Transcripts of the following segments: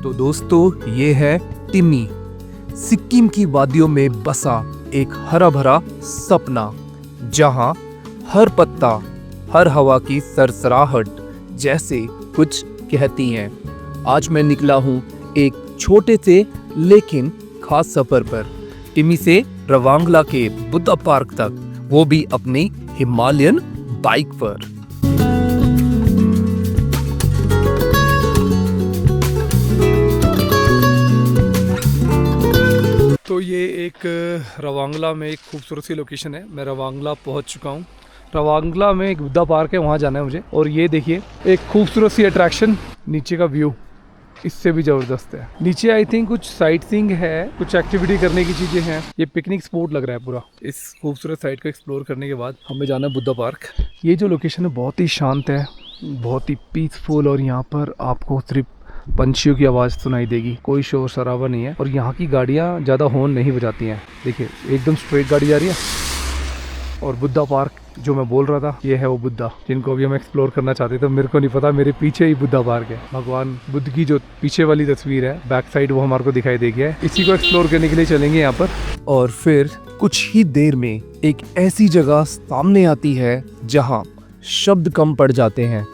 तो दोस्तों ये है टिम्मी, सिक्किम की वादियों में बसा एक हरा भरा सपना, जहां हर पत्ता हर हवा की सरसराहट जैसे कुछ कहती हैं। आज मैं निकला हूं एक छोटे से लेकिन खास सफर पर, टिम्मी से रवांगला के बुद्धा पार्क तक, वो भी अपनी हिमालयन बाइक पर। तो ये एक रवांगला में एक खूबसूरत सी लोकेशन है। मैं रवांगला पहुंच चुका हूं। रवांगला में एक बुद्धा पार्क है, वहां जाना है मुझे। और ये देखिए एक खूबसूरत सी अट्रैक्शन, नीचे का व्यू इससे भी ज़बरदस्त है। नीचे आई थिंक कुछ साइट सीइंग है, कुछ एक्टिविटी करने की चीज़ें हैं। ये पिकनिक स्पॉट लग रहा है पूरा। इस खूबसूरत साइट को एक्सप्लोर करने के बाद हमें जाना है बुद्धा पार्क। ये जो लोकेशन है बहुत ही शांत है, बहुत ही पीसफुल, और यहाँ पर आपको सिर्फ पंछियों की आवाज़ सुनाई देगी, कोई शोर शराबा नहीं है। और यहाँ की गाड़ियाँ ज़्यादा हॉर्न नहीं बजाती हैं। देखिए एकदम स्ट्रेट गाड़ी जा रही है। और बुद्धा पार्क जो मैं बोल रहा था, ये है वो बुद्धा जिनको अभी हम एक्सप्लोर करना चाहते थे। मेरे को नहीं पता, मेरे पीछे ही बुद्धा पार्क है। भगवान बुद्ध की जो पीछे वाली तस्वीर है, बैक साइड, वो हमारे को दिखाई दे गया है। इसी को एक्सप्लोर करने के लिए चलेंगे यहाँ पर। और फिर कुछ ही देर में एक ऐसी जगह सामने आती है जहाँ शब्द कम पड़ जाते हैं।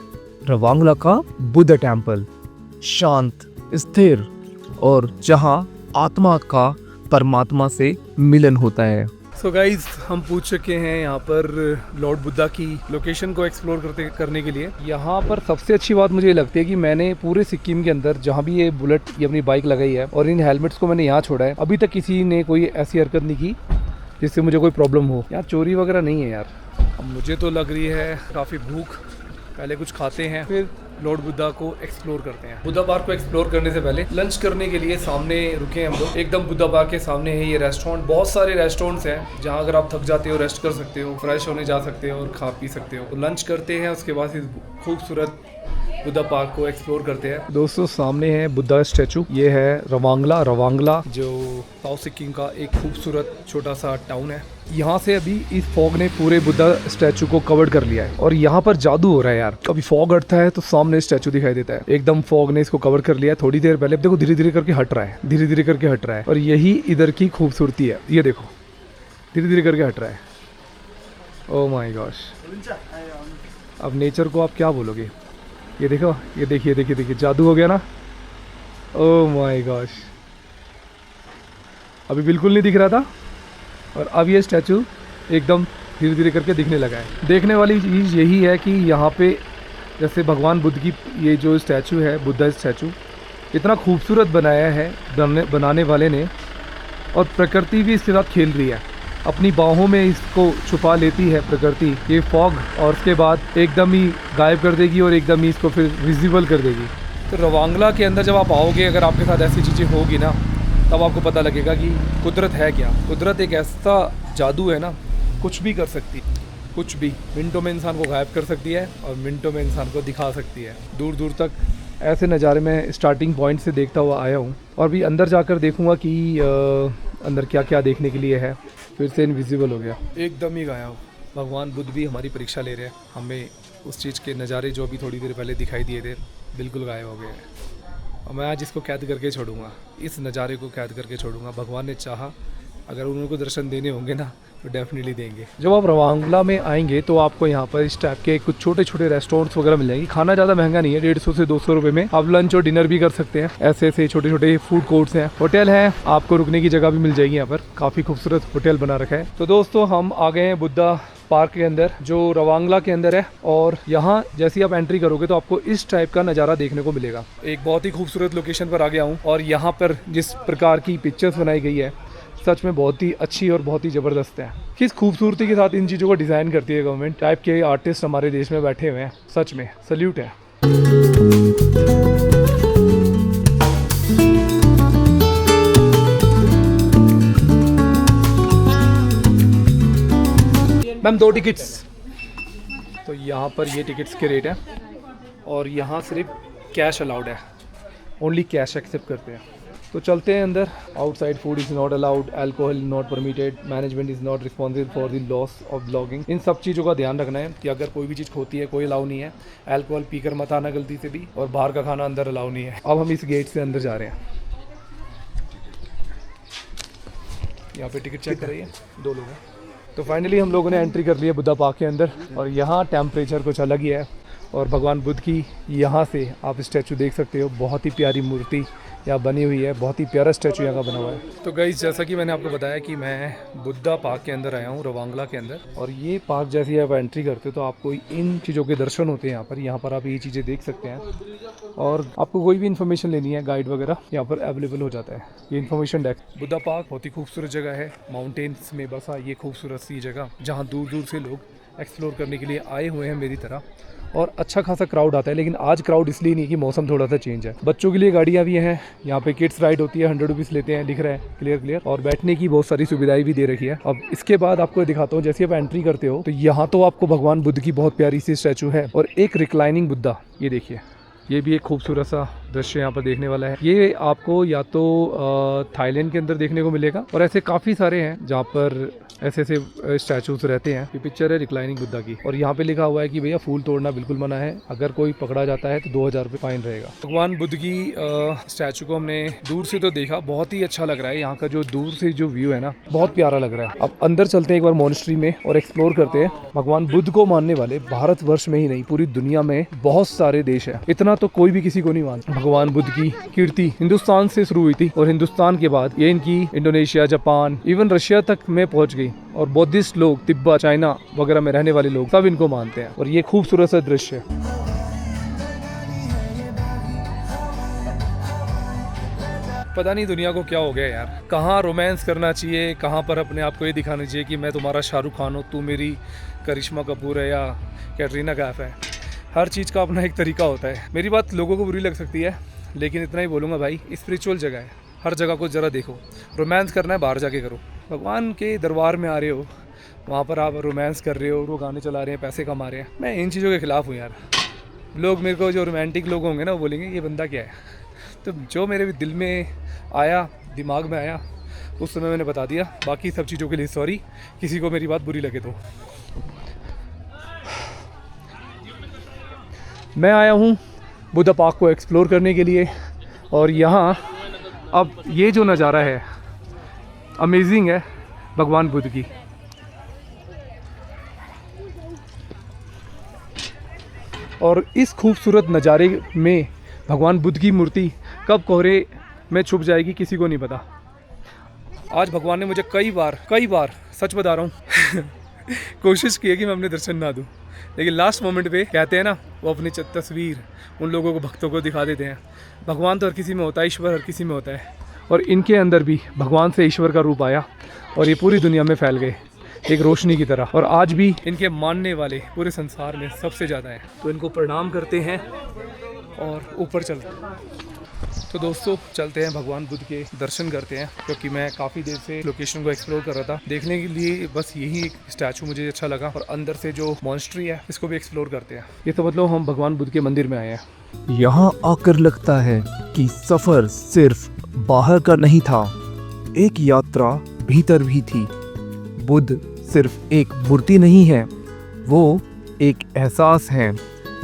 रवांगला का बुद्ध टेम्पल, शांत, स्थिर, और जहाँ आत्मा का परमात्मा से मिलन होता है। सो गाइज, हम पूछ चुके हैं यहाँ पर लॉर्ड बुद्धा की लोकेशन को एक्सप्लोर करने के लिए। यहाँ पर सबसे अच्छी बात मुझे लगती है कि मैंने पूरे सिक्किम के अंदर जहाँ भी ये बुलेट, ये अपनी बाइक लगाई है, और इन हेलमेट्स को मैंने यहाँ छोड़ा है, अभी तक किसी ने कोई ऐसी हरकत नहीं की जिससे मुझे कोई प्रॉब्लम हो। यहाँ चोरी वगैरह नहीं है यार। अब मुझे तो लग रही है काफ़ी भूख, पहले कुछ खाते हैं फिर लॉर्ड बुद्धा को एक्सप्लोर करते हैं। बुद्धा पार्क को एक्सप्लोर करने से पहले लंच करने के लिए सामने रुके हम लोग। एकदम बुद्धा पार्क के सामने है ये रेस्टोरेंट। बहुत सारे रेस्टोरेंट्स हैं जहां अगर आप थक जाते हो रेस्ट कर सकते हो, फ्रेश होने जा सकते हो और खा पी सकते हो। तो लंच करते हैं, उसके बाद इस खूबसूरत बुद्धा पार्क को एक्सप्लोर करते हैं। दोस्तों सामने है बुद्धा स्टैचू। ये है रवांगला। रवांगला जो साउथ सिक्किम का एक खूबसूरत छोटा सा टाउन है। यहाँ से अभी इस फॉग ने पूरे बुद्धा स्टैचू को कवर कर लिया है, और यहाँ पर जादू हो रहा है यार। कभी फॉग हटता है तो सामने स्टैचू दिखाई देता है। एकदम फॉग ने इसको कवर कर लिया है। थोड़ी देर पहले देखो धीरे धीरे करके हट रहा है, धीरे धीरे करके हट रहा है। और यही इधर की खूबसूरती है। ये देखो धीरे धीरे करके हट रहा है। ओह माय गॉश, अब नेचर को आप क्या बोलोगे। ये देखो, ये देखिए देखिए देखिए, जादू हो गया ना। ओह माय गॉश, अभी बिल्कुल नहीं दिख रहा था और अब ये स्टैचू एकदम धीरे धीरे करके दिखने लगा है। देखने वाली चीज़ यही है कि यहाँ पे जैसे भगवान बुद्ध की ये जो स्टैचू है, बुद्धा स्टैचू, इतना खूबसूरत बनाया है बनाने वाले ने, और प्रकृति भी इसके साथ खेल रही है। अपनी बाहों में इसको छुपा लेती है प्रकृति, ये फॉग, और उसके बाद एकदम ही गायब कर देगी और एकदम ही इसको फिर विजिबल कर देगी। तो रवांगला के अंदर जब आप आओगे, अगर आपके साथ ऐसी चीज़ें होगी ना, तब आपको पता लगेगा कि कुदरत है क्या। कुदरत एक ऐसा जादू है ना, कुछ भी कर सकती, कुछ भी मिनटों में इंसान को गायब कर सकती है और मिनटों में इंसान को दिखा सकती है। दूर दूर तक ऐसे नज़ारे मैं स्टार्टिंग पॉइंट से देखता हुआ आया हूँ, और भी अंदर जाकर देखूँगा कि अंदर क्या क्या देखने के लिए है। फिर से इनविजिबल हो गया, एकदम ही गायब। भगवान बुद्ध भी हमारी परीक्षा ले रहे हैं। हमें उस चीज़ के नज़ारे जो अभी थोड़ी देर पहले दिखाई दिए थे, बिल्कुल गायब हो गए हैं। और मैं आज इसको कैद करके छोड़ूंगा, इस नज़ारे को कैद करके छोड़ूंगा। भगवान ने चाहा, अगर उनको दर्शन देने होंगे ना तो डेफिनेटली देंगे। जब आप रवांगला में आएंगे तो आपको यहाँ पर इस टाइप के कुछ छोटे छोटे रेस्टोरेंट्स वगैरह मिल जाएंगे। खाना ज़्यादा महंगा नहीं है, 150 से 200 रुपये में आप लंच और डिनर भी कर सकते हैं। ऐसे ऐसे छोटे छोटे फूड कोर्ट्स हैं, होटल है, आपको रुकने की जगह भी मिल जाएगी। यहाँ पर काफ़ी खूबसूरत होटल बना रखा है। तो दोस्तों हम आ गए हैं बुद्धा पार्क के अंदर, जो रवांगला के अंदर है। और यहाँ जैसे ही आप एंट्री करोगे तो आपको इस टाइप का नज़ारा देखने को मिलेगा। एक बहुत ही खूबसूरत लोकेशन पर आ गया हूँ, और यहाँ पर जिस प्रकार की पिक्चर्स बनाई गई है, सच में बहुत ही अच्छी और बहुत ही ज़बरदस्त है। किस खूबसूरती के साथ इन चीज़ों को डिज़ाइन करती है गवर्नमेंट। टाइप के आर्टिस्ट हमारे देश में बैठे हुए हैं, सच में सल्यूट है। Ma'am 2 tickets. तो यहाँ पर ये टिकट्स के रेट हैं, और यहाँ सिर्फ कैश अलाउड है, ओनली कैश एक्सेप्ट करते हैं। तो चलते हैं अंदर। Outside food is not allowed, alcohol is not permitted, management is not responsible for the loss of belongings. इन सब चीज़ों का ध्यान रखना है कि अगर कोई भी चीज़ खोती है कोई अलाउ नहीं है। अल्कोहल पीकर मत आना गलती से भी, और बाहर का खाना अंदर अलाउ नहीं है। अब हम इस गेट से अंदर जा रहे हैं। यहाँ पे टिकट चेक कराइए, 2 लोग हैं। तो फाइनली हम लोगों ने एंट्री कर लिया बुद्धा पार्क के अंदर, और यहाँ टेम्परेचर कुछ अलग ही है। और भगवान बुद्ध की यहाँ से आप स्टैचू देख सकते हो, बहुत ही प्यारी मूर्ति यहाँ बनी हुई है, बहुत ही प्यारा स्टैचू यहाँ का बना हुआ है। तो गाइस, जैसा कि मैंने आपको बताया कि मैं बुद्धा पार्क के अंदर आया हूँ, रवांगला के अंदर। और ये पार्क जैसे आप एंट्री करते हो तो आपको इन चीज़ों के दर्शन होते हैं यहाँ पर आप ये चीज़ें देख सकते हैं। और आपको कोई भी इन्फॉर्मेशन लेनी है, गाइड वगैरह यहाँ पर अवेलेबल हो जाता है। ये इन्फॉर्मेशन डेस्क। बुद्धा पार्क बहुत ही खूबसूरत जगह है, माउंटेन्स में बसा ये खूबसूरत सी जगह, जहाँ दूर दूर से लोग एक्सप्लोर करने के लिए आए हुए हैं मेरी तरह। और अच्छा खासा क्राउड आता है, लेकिन आज क्राउड इसलिए नहीं कि मौसम थोड़ा सा चेंज है। बच्चों के लिए गाड़ियाँ भी हैं यहाँ पे, किड्स राइड होती है, 100 रुपीज़ लेते हैं, दिख रहा है क्लियर। और बैठने की बहुत सारी सुविधाएं भी दे रखी है। अब इसके बाद आपको दिखाता हूँ, जैसे आप एंट्री करते हो तो यहाँ तो आपको भगवान बुद्ध की बहुत प्यारी सी स्टैचू है, और एक रिक्लाइनिंग बुद्धा, ये देखिए, ये भी एक खूबसूरत सा दृश्य यहाँ पर देखने वाला है। ये आपको या तो थाईलैंड के अंदर देखने को मिलेगा, और ऐसे काफ़ी सारे हैं जहाँ पर ऐसे ऐसे स्टैचूज रहते हैं। ये पिक्चर है रिक्लाइनिंग बुद्धा की, और यहाँ पे लिखा हुआ है कि भैया फूल तोड़ना बिल्कुल मना है, अगर कोई पकड़ा जाता है तो 2000 रुपये फाइन रहेगा। भगवान बुद्ध की स्टैचू को हमने दूर से तो देखा, बहुत ही अच्छा लग रहा है। यहाँ का जो दूर से जो व्यू है ना, बहुत प्यारा लग रहा है। अब अंदर चलते हैं एक बार मॉनेस्ट्री में और एक्सप्लोर करते हैं। भगवान बुद्ध को मानने वाले भारतवर्ष में ही नहीं, पूरी दुनिया में बहुत सारे देश है, इतना तो कोई भी किसी को नहीं मानता। भगवान बुद्ध की कीर्ति हिंदुस्तान से शुरू हुई थी, और हिंदुस्तान के बाद ये इनकी इंडोनेशिया, जापान, इवन रशिया तक में पहुंच गई। और बौद्धिस्ट लोग, तिब्बत, चाइना वगैरह में रहने वाले लोग सब इनको मानते हैं। और ये खूबसूरत सा दृश्य है। पता नहीं दुनिया को क्या हो गया यार, कहाँ रोमांस करना चाहिए, कहाँ पर अपने आप को ये दिखाना चाहिए कि मैं तुम्हारा शाहरुख खान हूँ, तू मेरी करिश्मा कपूर है या कैटरीना कैफ है। हर चीज़ का अपना एक तरीका होता है। मेरी बात लोगों को बुरी लग सकती है, लेकिन इतना ही बोलूँगा भाई, स्पिरिचुअल जगह है, हर जगह को ज़रा देखो। रोमांस करना है बाहर जाके करो। भगवान के दरबार में आ रहे हो, वहाँ पर आप रोमांस कर रहे हो, वो गाने चला रहे हैं, पैसे कमा रहे हैं। मैं इन चीज़ों के खिलाफ़ हूँ यार। लोग मेरे को, जो रोमांटिक लोग होंगे ना, वो बोलेंगे ये बंदा क्या है। तो जो मेरे दिल में आया, दिमाग में आया, उस समय मैंने बता दिया। बाकी सब चीज़ों के लिए सॉरी, किसी को मेरी बात बुरी लगे तो। मैं आया हूँ बुद्धा पार्क को एक्सप्लोर करने के लिए, और यहाँ अब ये जो नज़ारा है अमेजिंग है भगवान बुद्ध की। और इस खूबसूरत नज़ारे में भगवान बुद्ध की मूर्ति कब कोहरे में छुप जाएगी किसी को नहीं पता। आज भगवान ने मुझे कई बार सच बता रहा हूँ कोशिश की है कि मैं अपने दर्शन ना दूँ, लेकिन लास्ट मोमेंट पे कहते हैं ना, वो अपनी तस्वीर उन लोगों को, भक्तों को दिखा देते हैं। भगवान तो हर किसी में होता है, ईश्वर हर किसी में होता है, और इनके अंदर भी भगवान से ईश्वर का रूप आया और ये पूरी दुनिया में फैल गए एक रोशनी की तरह। और आज भी इनके मानने वाले पूरे संसार में सबसे ज़्यादा हैं। तो इनको प्रणाम करते हैं और ऊपर चलते हैं। तो दोस्तों चलते हैं, भगवान बुद्ध के दर्शन करते हैं, क्योंकि मैं काफ़ी देर से लोकेशन को एक्सप्लोर कर रहा था। देखने के लिए बस यही एक स्टैचू मुझे अच्छा लगा, और अंदर से जो मॉनेस्ट्री है इसको भी एक्सप्लोर करते हैं। ये तो मतलब हम भगवान बुद्ध के मंदिर में आए हैं। यहाँ आकर लगता है कि सफर सिर्फ बाहर का नहीं था, एक यात्रा भीतर भी थी। बुद्ध सिर्फ एक मूर्ति नहीं है, वो एक एहसास है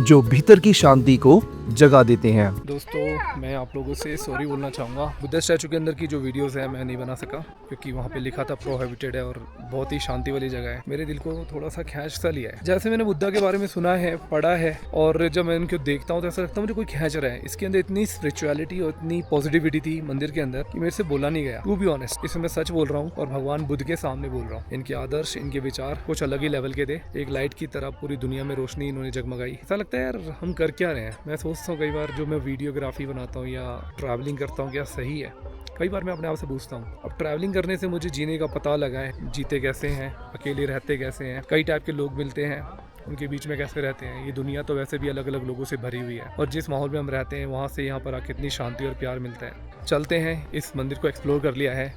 जो भीतर की शांति को जगा देते हैं। दोस्तों मैं आप लोगों से सॉरी बोलना चाहूँगा, बुद्धा स्टैचू के अंदर की जो वीडियोस है मैं नहीं बना सका, क्योंकि वहाँ पे लिखा था प्रोहिबिटेड है और बहुत ही शांति वाली जगह है। मेरे दिल को थोड़ा सा खींच सा लिया है। जैसे मैंने बुद्धा के बारे में सुना है, पढ़ा है, और जब मैं इनको देखता हूँ तो ऐसा लगता है मुझे कोई खींच रहा है। इसके अंदर इतनी स्पिरिचुअलिटी और इतनी पॉजिटिविटी थी मंदिर के अंदर कि मेरे से बोला नहीं गया। टू बी ऑनेस्ट, इसमें मैं सच बोल रहा हूँ और भगवान बुद्ध के सामने बोल रहा हूँ। इनके आदर्श, इनके विचार कुछ अलग ही लेवल के थे। एक लाइट की तरह पूरी दुनिया में रोशनी इन्होंने जगमगाई। ऐसा लगता है यार हम कर क्या रहे हैं। मैं सोचता हूँ कई बार, जो मैं वीडियोग्राफी बनाता हूँ या ट्रैवलिंग करता हूँ, क्या सही है? कई बार मैं अपने आप से पूछता हूँ। अब ट्रैवलिंग करने से मुझे जीने का पता लगा है, जीते कैसे हैं, अकेले रहते कैसे हैं, कई टाइप के लोग मिलते हैं, उनके बीच में कैसे रहते हैं। ये दुनिया तो वैसे भी अलग अलग लोगों से भरी हुई है, और जिस माहौल में हम रहते हैं वहाँ से यहाँ पर आके इतनी शांति और प्यार मिलता है। चलते हैं, इस मंदिर को एक्सप्लोर कर लिया है।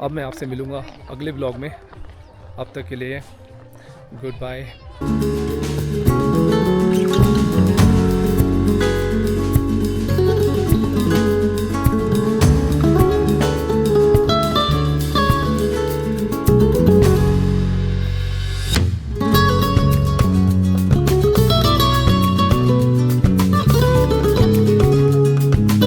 अब मैं आपसे मिलूँगा अगले ब्लॉग में। अब तक के लिए गुड बाय।